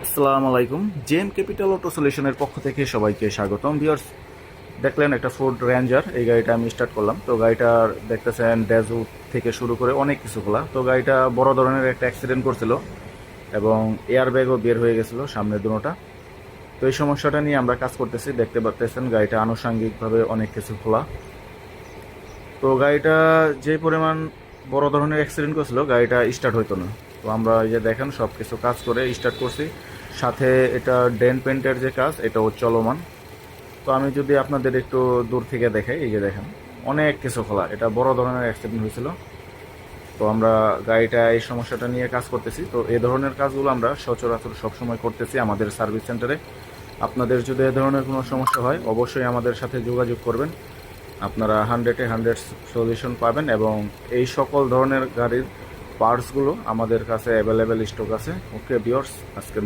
আসসালামু আলাইকুম। জেম capital auto সলিউশনের পক্ষ থেকে সবাইকে স্বাগতম। ভিউয়ার্স, দেখলেন একটা ফোর্ড রেঞ্জার, এই গাড়িটা আমি স্টার্ট করলাম। তো গাড়িটার দেখতেছেন ড্যাজউড থেকে শুরু করে অনেক কিছু খোলা। তো গাড়িটা বড় ধরনের একটা অ্যাক্সিডেন্ট করছিল এবং এয়ার ব্যাগও বের হয়ে গেছিলো সামনের দুটোটা। তো এই সমস্যাটা নিয়ে আমরা কাজ করতেছি। দেখতে পাচ্ছেন গাড়িটা আনুষঙ্গিকভাবে অনেক কিছু খোলা। তো গাড়িটা যে পরিমাণ বড় ধরনের অ্যাক্সিডেন্ট করছিল, গাড়িটা স্টার্ট হইতো না। তো আমরা এই যে দেখেন সব কিছু কাজ করে স্টার্ট করছি। সাথে এটা ডেন্ট পেন্টের যে কাজ, এটাও চলমান। তো আমি যদি আপনাদের একটু দূর থেকে দেখাই, এই যে দেখেন অনেক কিছু খোলা। এটা বড় ধরনের অ্যাক্সিডেন্ট হয়েছিল। তো আমরা গাড়িটা এই সমস্যাটা নিয়ে কাজ করতেছি। তো এই ধরনের কাজগুলো আমরা সচরাচর সবসময় করতেছি আমাদের সার্ভিস সেন্টারে। আপনাদের যদি এ ধরনের কোনো সমস্যা হয়, অবশ্যই আমাদের সাথে যোগাযোগ করবেন। আপনারা 100-এ 100 সলিউশন পাবেন এবং এই সকল ধরনের গাড়ির পার্টসগুলো আমাদের কাছে অ্যাভেলেবেল স্টক আছে। ওকে ভিউয়ার্স, আজকের